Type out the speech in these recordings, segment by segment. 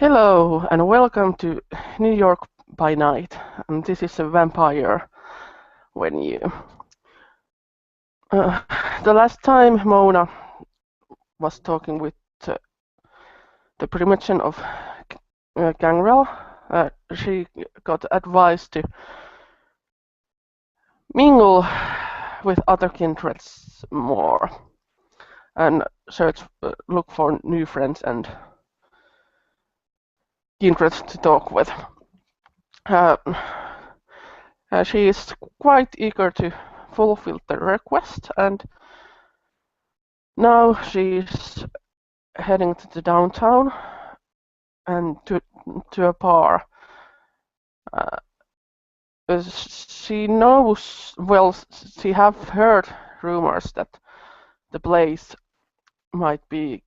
Hello and welcome to New York by Night, and this is a vampire venue. Uh, the last time Mona was talking with the primogen of Gangrel, she got advice to mingle with other kindreds more and look for new friends and kindreds to talk with. She is quite eager to fulfill the request, and now she's heading to the downtown and to a bar. She knows, well, she have heard rumors that the place might be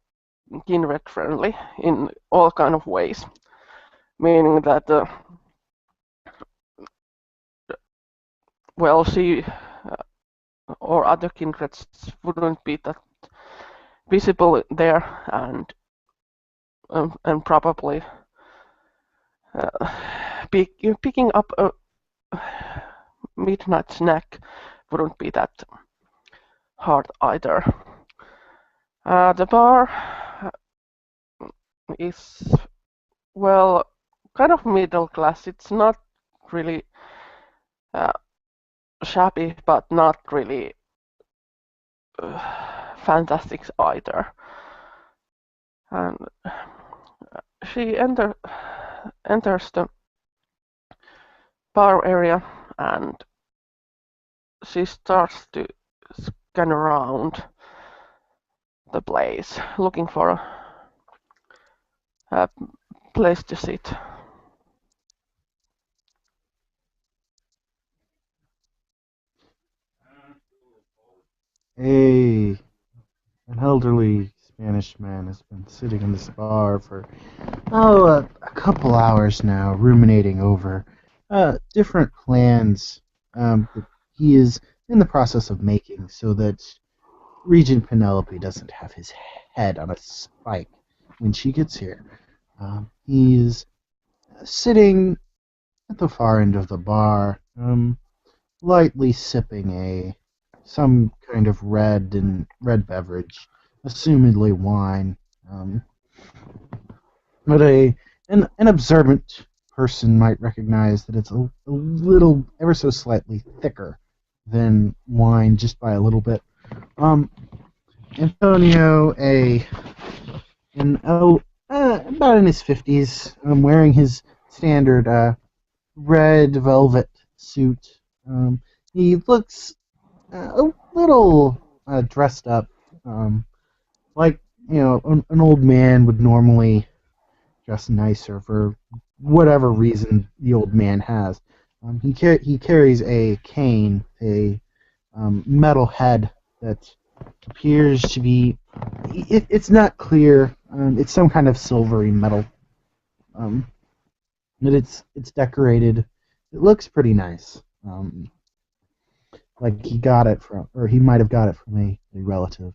kindred friendly in all kind of ways, meaning that well, she or other kindreds wouldn't be that visible there, and probably picking up a midnight snack wouldn't be that hard either. The bar is, well, kind of middle class. It's not really shabby, but not really fantastic either. And she enters the bar area and she starts to scan around the place, looking for a place to sit. An elderly Spanish man has been sitting in this bar for a couple hours now, ruminating over different plans that he is in the process of making, so that Regent Penelope doesn't have his head on a spike when she gets here. He is sitting at the far end of the bar, lightly sipping some kind of red beverage, assumedly wine. But an observant person might recognize that it's a little, ever so slightly thicker than wine, just by a little bit. Antonio, about in his 50s, wearing his standard red velvet suit. He looks a little dressed up, like an old man would normally dress nicer for whatever reason the old man has. He carries a cane, a metal head that appears to be. It's not clear. It's some kind of silvery metal. Um, but it's decorated. It looks pretty nice. Like he got it from, or he might have got it from a relative.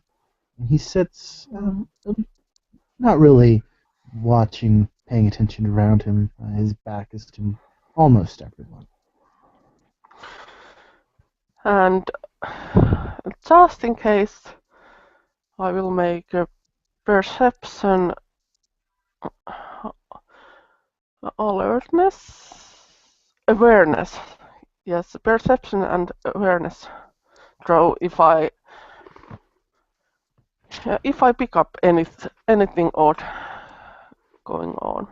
And he sits, not really watching, paying attention around him. His back is to almost everyone. And just in case, I will make a perception awareness. Yes, perception and awareness throw if I pick up anything odd going on.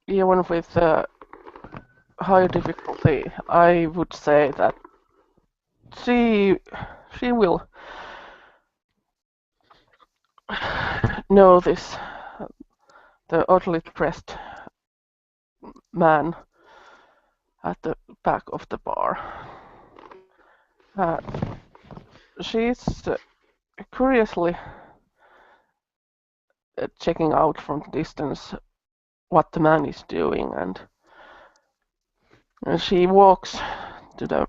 Even with high difficulty, I would say that she will notice the oddly dressed man at the back of the bar. She's curiously checking out from the distance what the man is doing, and she walks to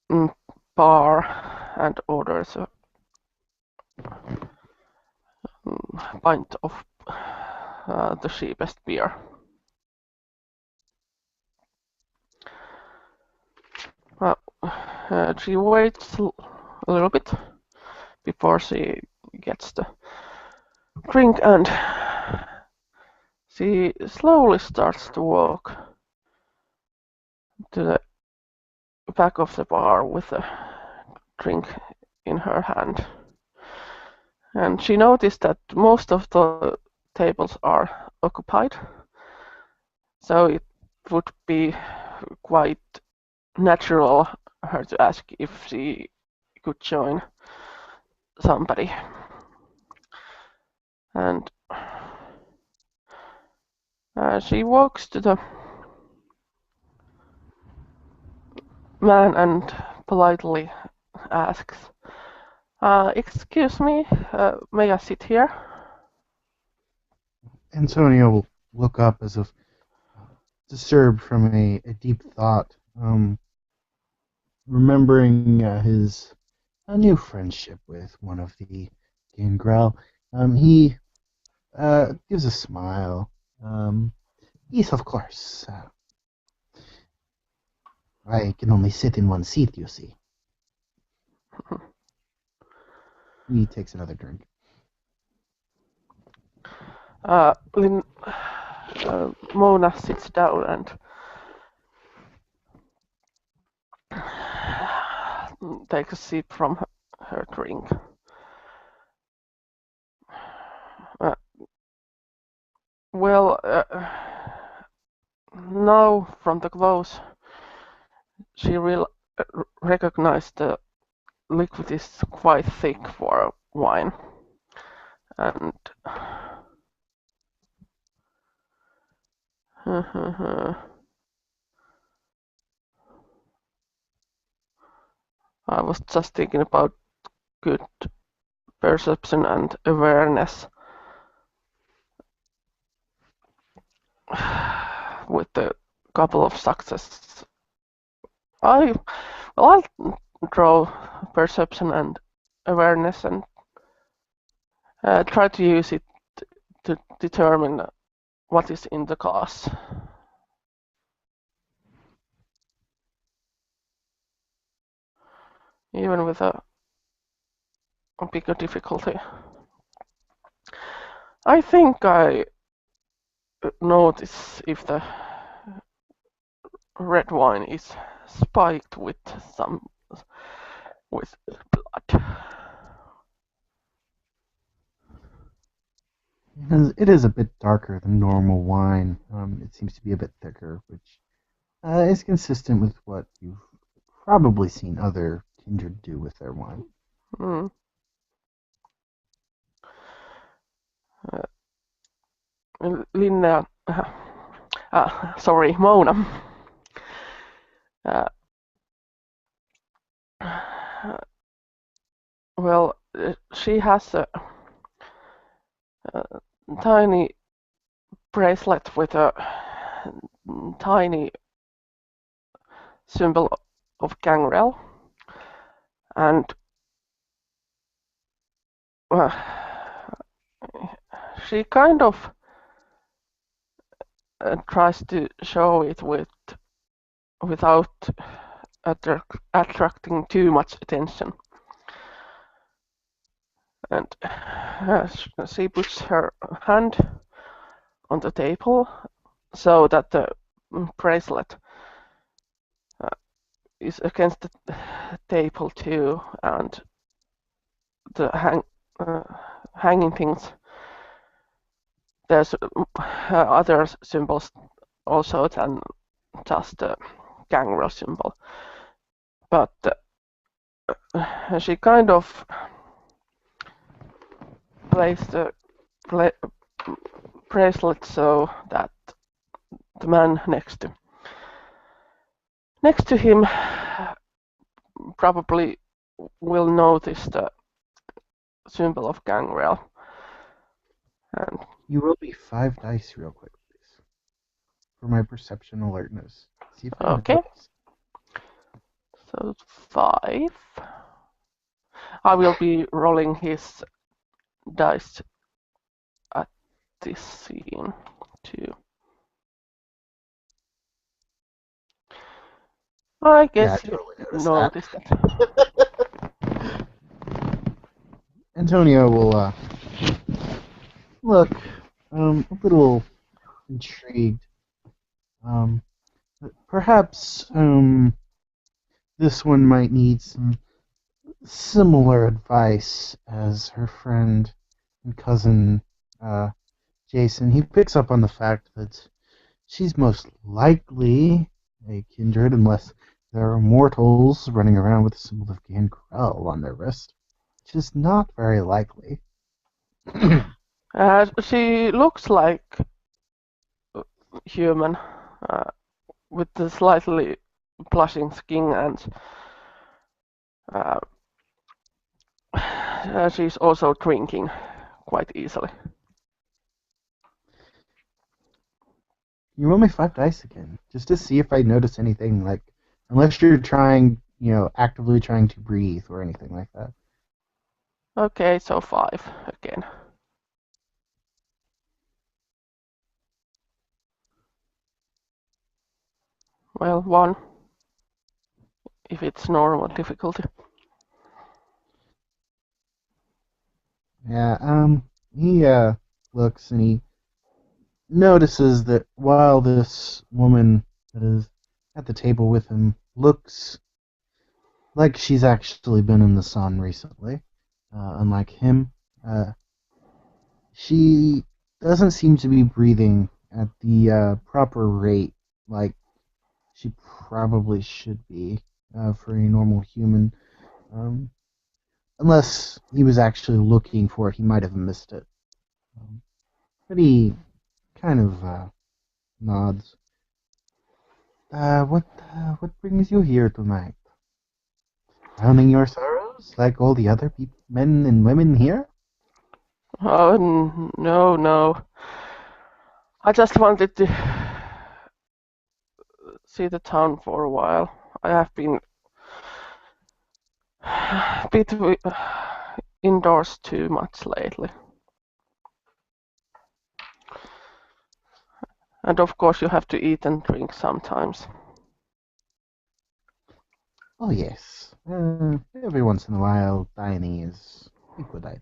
the bar and orders a pint of the cheapest beer. She waits a little bit before she gets the drink, and she slowly starts to walk to the back of the bar with a drink in her hand. And she noticed that most of the tables are occupied, so it would be quite natural her to ask if she could join somebody. And she walks to the man and politely asks, excuse me, may I sit here? Antonio will look up as if disturbed from a deep thought, remembering his new friendship with one of the Gangrel. He gives a smile. Yes, of course. I can only sit in one seat, you see. He takes another drink. Mona sits down and takes a sip from her drink. Well, now from the clothes, she will recognize the liquid is quite thick for wine, and I was just thinking about good perception and awareness with a couple of successes. I'll draw perception and awareness and try to use it to determine what is in the class. Even with a bigger difficulty. I think I notice if the red wine is spiked with blood. It is a bit darker than normal wine. It seems to be a bit thicker, which is consistent with what you've probably seen other kindred do with their wine. Linnea, sorry, Mona. Well, she has a tiny bracelet with a tiny symbol of Gangrel, and she kind of tries to show it without attracting too much attention. And she puts her hand on the table so that the bracelet is against the table too, and the hanging things. There's other symbols also than just the Gangrel symbol, but she kind of place the bracelet so that the man next to him probably will notice the symbol of Gangrel. And you roll me 5 dice real quick, please, for my perception alertness. See if I Okay, notice. so 5. I will be rolling his dice at this scene too. I Yeah, I guess you totally noticed that. noticed that. Antonio will look a little intrigued. Um, perhaps this one might need some similar advice as her friend and cousin uh, Jason. He picks up on the fact that she's most likely a kindred unless there are mortals running around with the symbol of Gangrel on their wrist, which is not very likely. She looks like human, with the slightly blushing skin, and uh, she's also drinking quite easily. You roll me 5 dice again, just to see if I notice anything, like, unless you're trying, actively trying to breathe or anything like that. Okay, so 5 again. Well, 1 if it's normal difficulty. Yeah, he looks and he notices that while this woman that is at the table with him looks like she's actually been in the sun recently, unlike him, she doesn't seem to be breathing at the proper rate like she probably should be for a normal human. Um, unless he was actually looking for it, he might have missed it. But he kind of nods. What brings you here tonight? Drowning your sorrows like all the other men and women here? Oh, no, no. I just wanted to see the town for a while. I have been a bit indoors too much lately. And of course, you have to eat and drink sometimes. Oh yes. Every once in a while, dining is a good idea.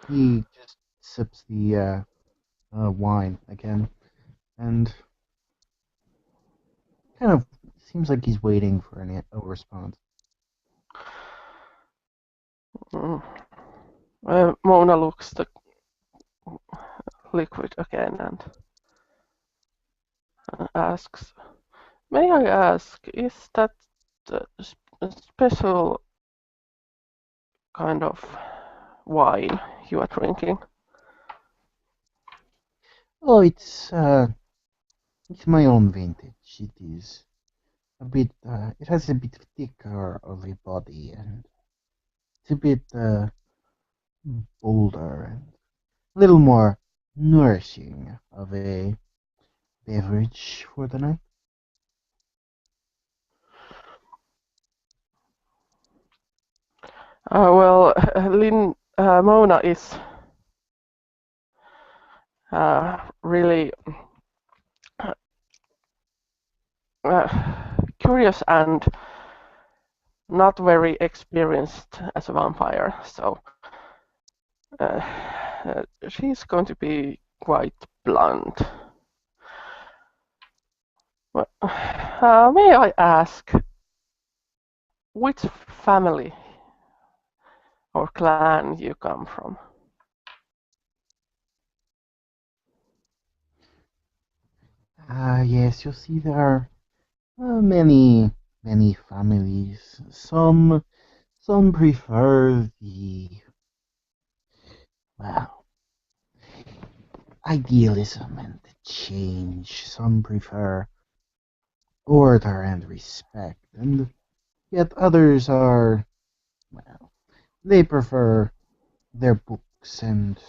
He just sips the wine again, and kind of seems like he's waiting for a response. Mm. Mona looks the liquid again and asks, "May I ask, is that a special kind of wine you are drinking?" Oh, it's my own vintage. It is a bit. It has a bit thicker of a body, and it's a bit bolder and a little more nourishing of a beverage for the night. Well, Mona is really curious and not very experienced as a vampire, so she's going to be quite blunt. Well, may I ask which family or clan you come from? Yes, you'll see there are many families. Some prefer the well idealism and the change. Some prefer order and respect, and yet others are well they prefer their books and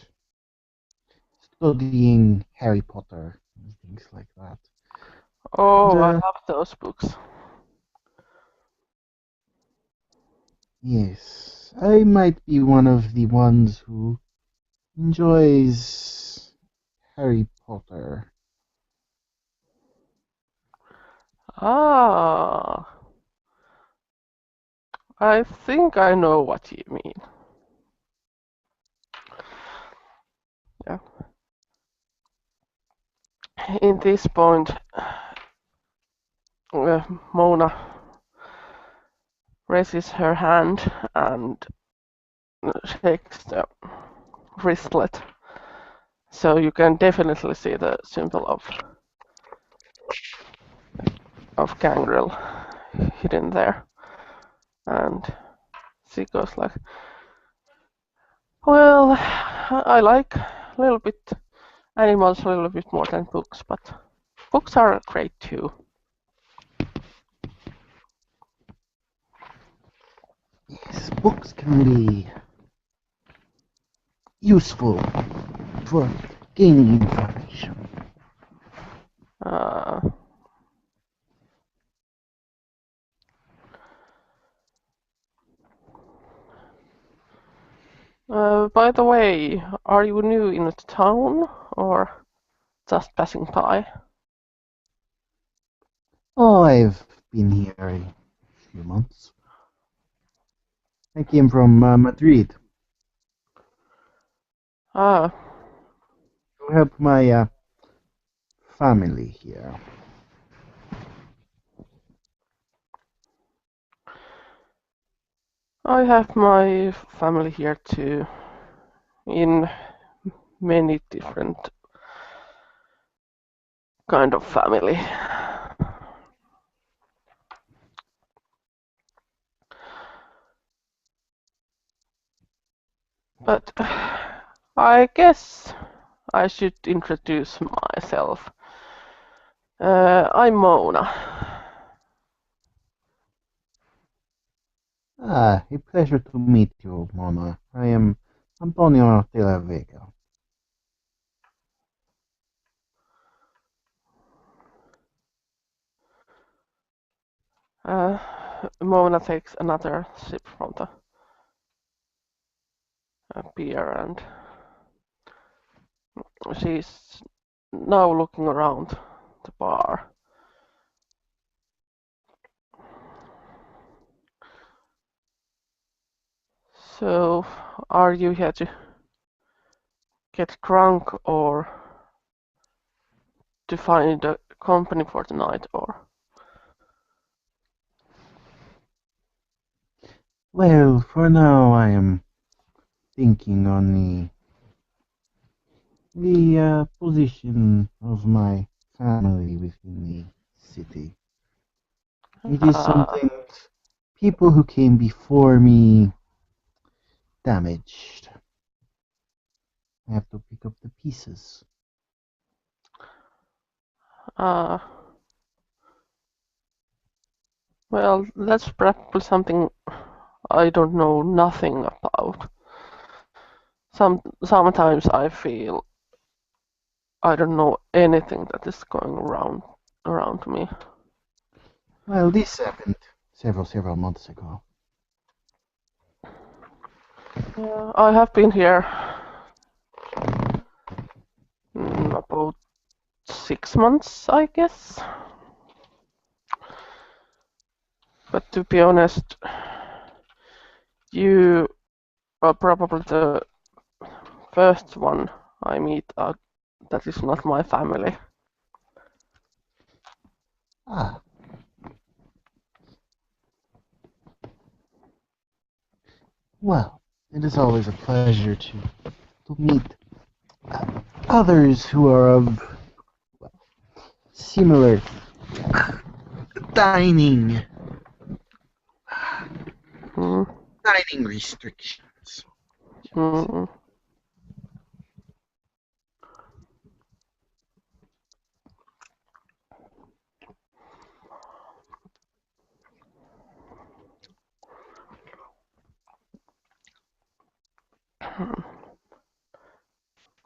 studying Harry Potter and things like that. And, Oh, I love those books. yes, I might be one of the ones who enjoys Harry Potter. Ah, I think I know what you mean. Yeah. In this point, Mona raises her hand and shakes the wristlet. So you can definitely see the symbol of Gangrel hidden there. And she goes like, well, I like a little bit animals a little bit more than books, but books are great too. Yes, books can be useful for gaining information. Uh, by the way, are you new in the town or just passing by? Oh, I've been here a few months. I came from Madrid Ah, to help my family here. I have my family here too, in many different kind of family. But I guess I should introduce myself. I'm Mona. Ah, a pleasure to meet you, Mona. I am Antonio de la Vega. Mona takes another sip from the beer and she's now looking around the bar. So, are you here to get drunk or to find a company for the night or? Well, for now I am thinking on the position of my family within the city. It is something that people who came before me damaged. I have to pick up the pieces. Uh, well, that's probably something I don't know nothing about. Sometimes I feel I don't know anything that is going around me. Well, this happened several months ago. Yeah, I have been here about 6 months, I guess. But to be honest, you are probably the first one I meet that is not my family. Ah, well, it is always a pleasure to meet others who are of well, similar dining Mm, dining restrictions. mm,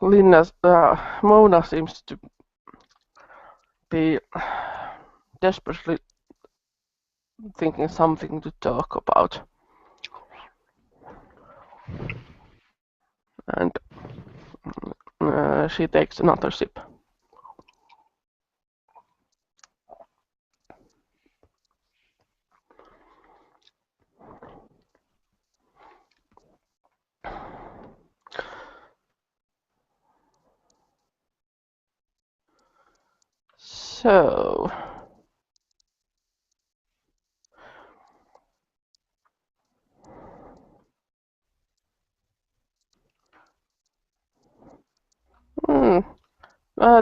Mona seems to be desperately thinking something to talk about. And she takes another sip. So,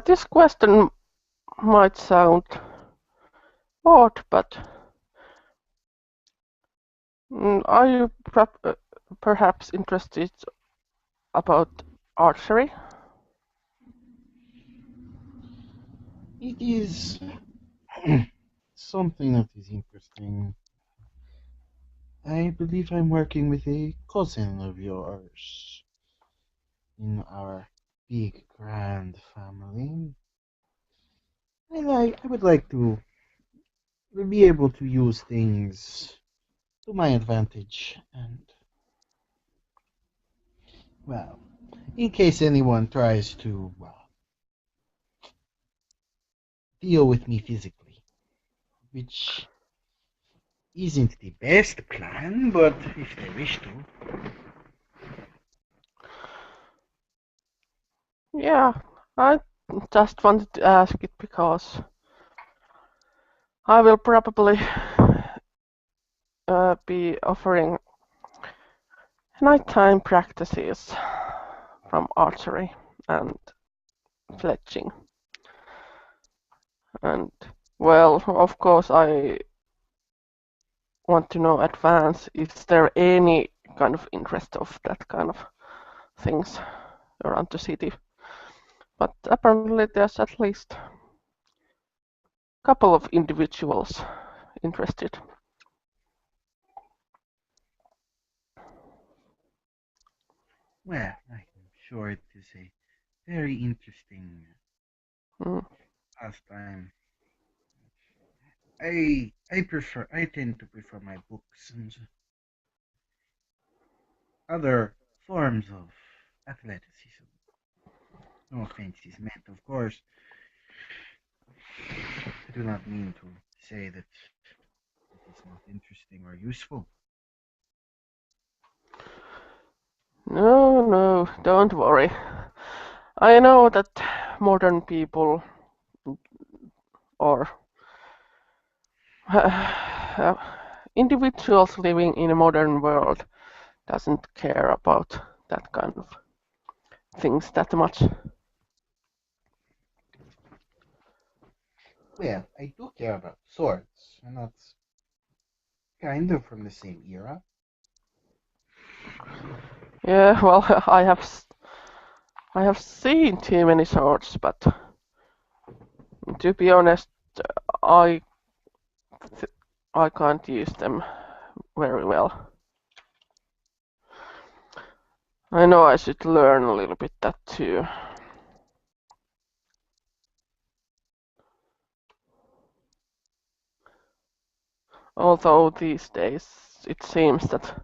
this question might sound odd, but are you perhaps interested about archery? It is something that is interesting. I believe I'm working with a cousin of yours in our big grand family. I would like to be able to use things to my advantage and well, in case anyone tries to deal with me physically, which isn't the best plan, but if they wish to. Yeah, I just wanted to ask it because I will probably be offering nighttime practices from archery and fletching. And well, of course, I want to know advance, is there any kind of interest of that kind of things around the city? But apparently there's at least a couple of individuals interested. Well, I'm sure it is a very interesting Mm. pastime. I tend to prefer my books and other forms of athleticism. No offense is meant, of course. I do not mean to say that it is not interesting or useful. No, no, don't worry. I know that modern people or individuals living in a modern world doesn't care about that kind of things that much. Well, I do care about swords, and that's kind of from the same era. Yeah, well, I have seen too many swords, but to be honest, I I can't use them very well. I know I should learn a little bit that too. Although these days it seems that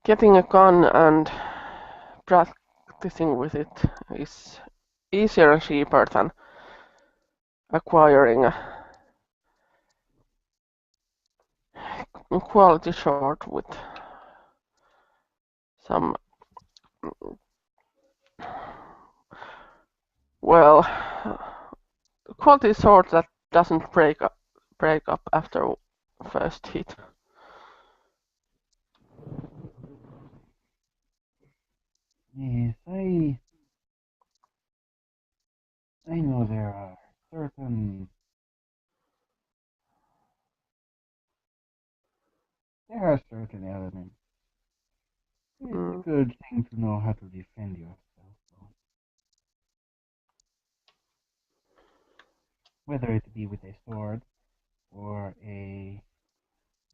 getting a gun and practicing with it is easier and cheaper than acquiring a quality sword with some, well, quality sword that doesn't break up after first hit. Yes, I know certain there are certain elements. It's a Mm, good thing to know how to defend yourself, though. Whether it be with a sword or a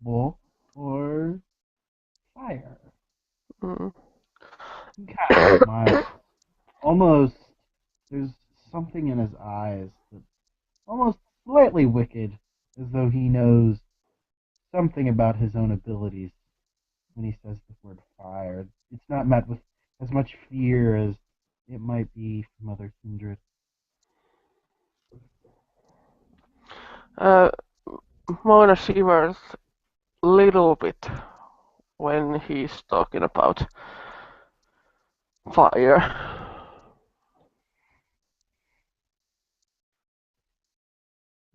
bow or fire. mm. He kind of smiles. Almost, there's something in his eyes that's almost slightly wicked, as though he knows something about his own abilities when he says the word fire. It's not met with as much fear as it might be from other kindred. Uh, Mona shivers little bit when he's talking about fire.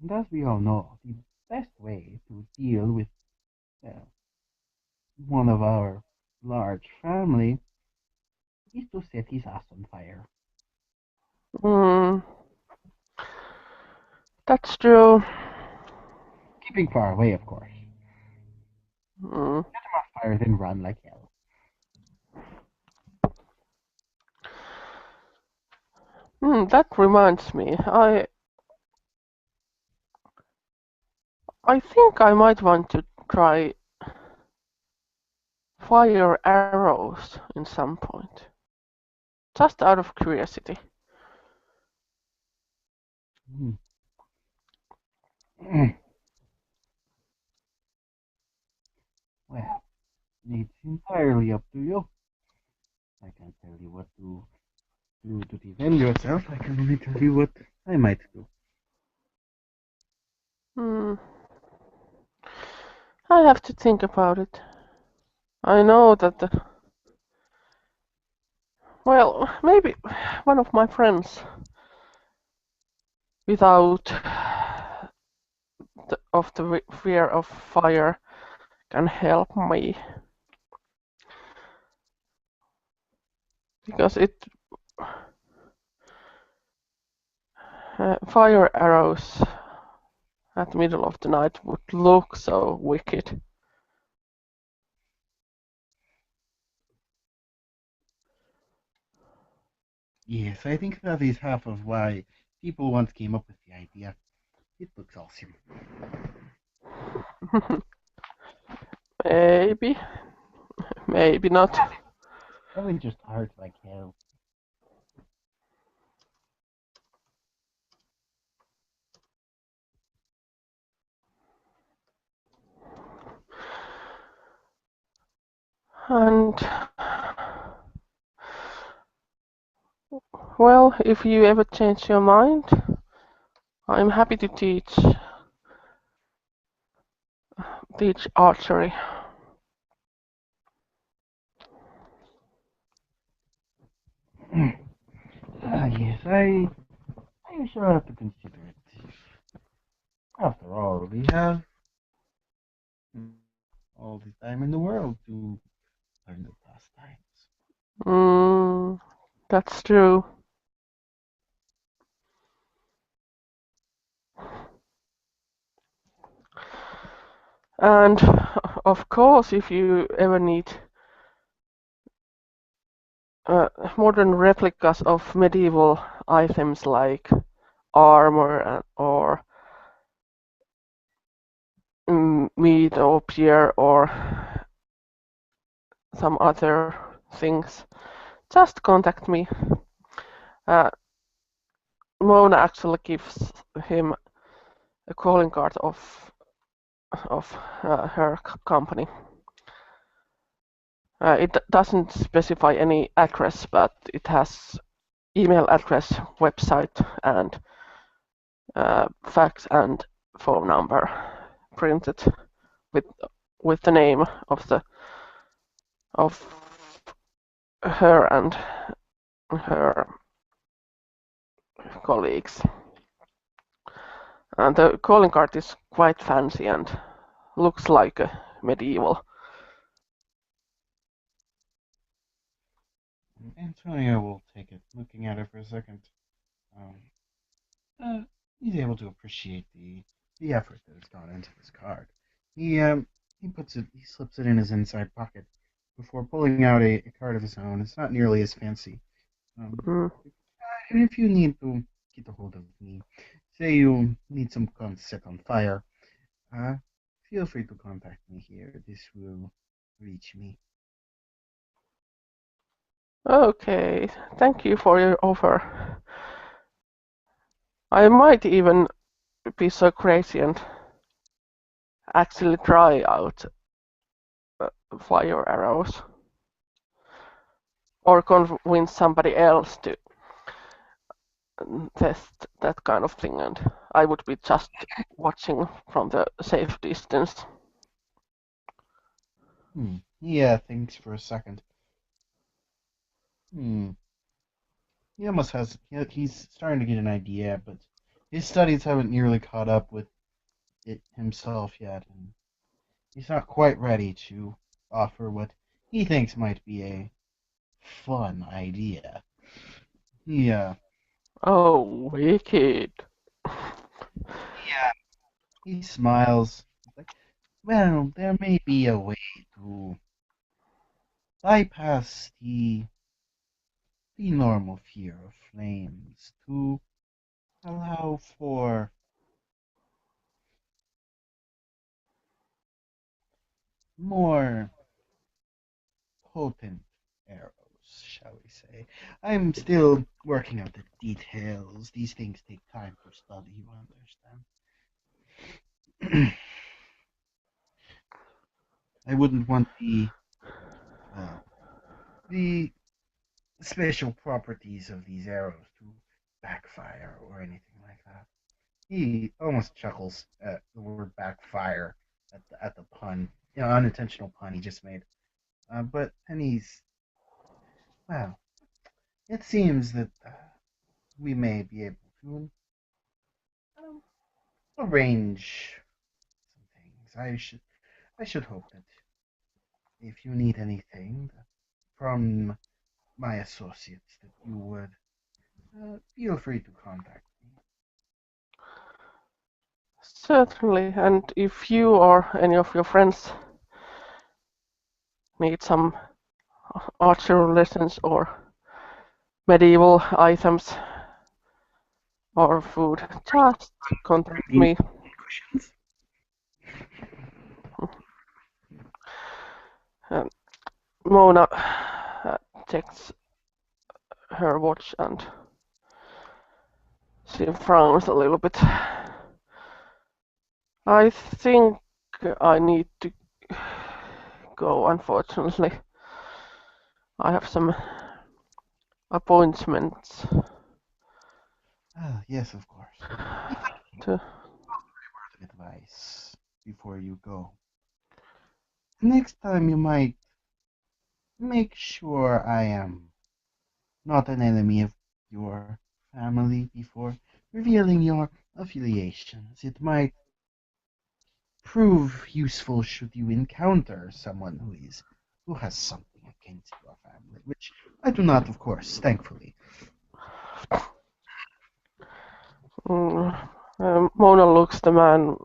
And as we all know, the best way to deal with uh, one of our large family is to set his ass on fire. Mm, that's true. Keeping far away, of course. Mm. Fire, then run like hell. That reminds me. I think I might want to try fire arrows in some point. Just out of curiosity. Mm. Well, it's entirely up to you. I can't tell you what to do to defend yourself. I can only tell you what I might do. Hmm. I have to think about it. I know that well, maybe one of my friends without the fear of fire can help me because it fire arrows at the middle of the night would look so wicked. Yes, I think that is half of why people once came up with the idea. It looks awesome. Maybe, maybe not. Probably just hard like hell. And well, if you ever change your mind, I'm happy to teach archery. Yes, I shall have to consider it. After all, we have all the time in the world to learn the pastimes. Mm, that's true. And of course, if you ever need uh, modern replicas of medieval items like armor or meat or beer or some other things, just contact me. Uh, Mona actually gives him a calling card of her company. It doesn't specify any address, but it has email address, website, and fax and phone number printed with with the name of her and her colleagues. And the calling card is quite fancy and looks like a medieval. Antonio will take it, looking at it for a second. Um, he's able to appreciate the effort that has gone into this card. He puts it, he slips it in his inside pocket before pulling out a card of his own. It's not nearly as fancy. Um, Mm. and if you need to get a hold of me, say you need some guns set on fire, uh, feel free to contact me here. This will reach me. Okay, thank you for your offer. I might even be so crazy and actually try out fire arrows. Or convince somebody else to test that kind of thing, and I would be just watching from the safe distance. Yeah, thinks for a second. He almost has. He's starting to get an idea, but his studies haven't nearly caught up with it himself yet, and he's not quite ready to offer what he thinks might be a fun idea. Yeah, Oh, wicked. yeah. He smiles. He's like, well, there may be a way to bypass the normal fear of flames to allow for more potent arrows, shall we say. I'm still working out the details. These things take time for study, you understand. I wouldn't want uh, the special properties of these arrows to backfire or anything like that. He almost chuckles at the word backfire at the pun, unintentional pun he just made. But then well, it seems that we may be able to um, arrange some things. I should hope that if you need anything from my associates, that you would feel free to contact me. Certainly, and if you or any of your friends need some archery lessons or medieval items or food, just contact me. Cushions? And Mona checks her watch and she frowns a little bit. I think I need to go, unfortunately. I have some appointments Yes, of course. to. Word of advice before you go. Next time you might make sure I am not an enemy of your family before revealing your affiliations. It might prove useful should you encounter someone who has something against your family, which I do not, of course, thankfully. Mona looks the man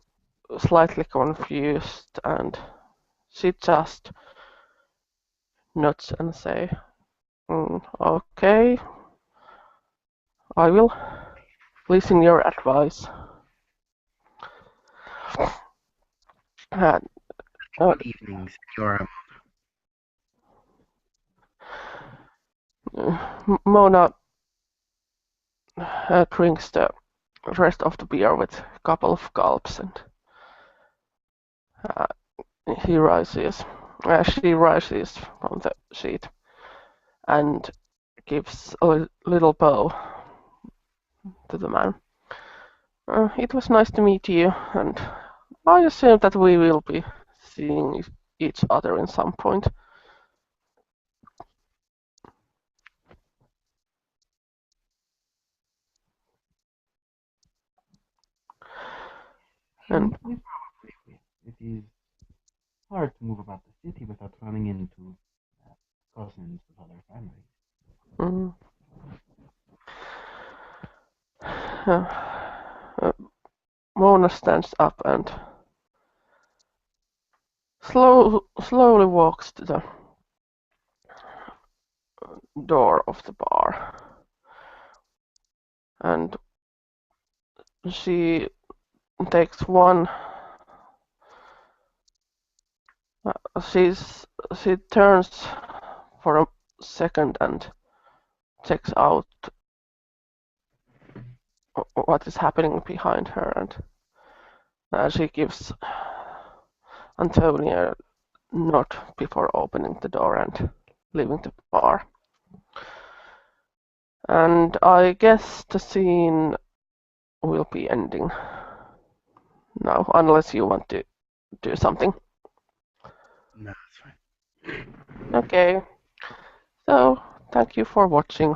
slightly confused and she just nods and say, okay, I will listen your advice. And, Good evenings, Yora. Mona drinks the rest of the beer with a couple of gulps and uh, he rises. She rises from the seat and gives a little bow to the man. It was nice to meet you, and I assume that we will be seeing each other in some point. And It is hard to move about the city without running into cousins of other families. mm, uh, uh, Mona stands up and slowly walks to the door of the bar, and she takes one. She turns for a second and checks out what is happening behind her, and she gives Antonia a nod before opening the door and leaving the bar. And I guess the scene will be ending now, unless you want to do something. No, that's fine. Okay, so thank you for watching.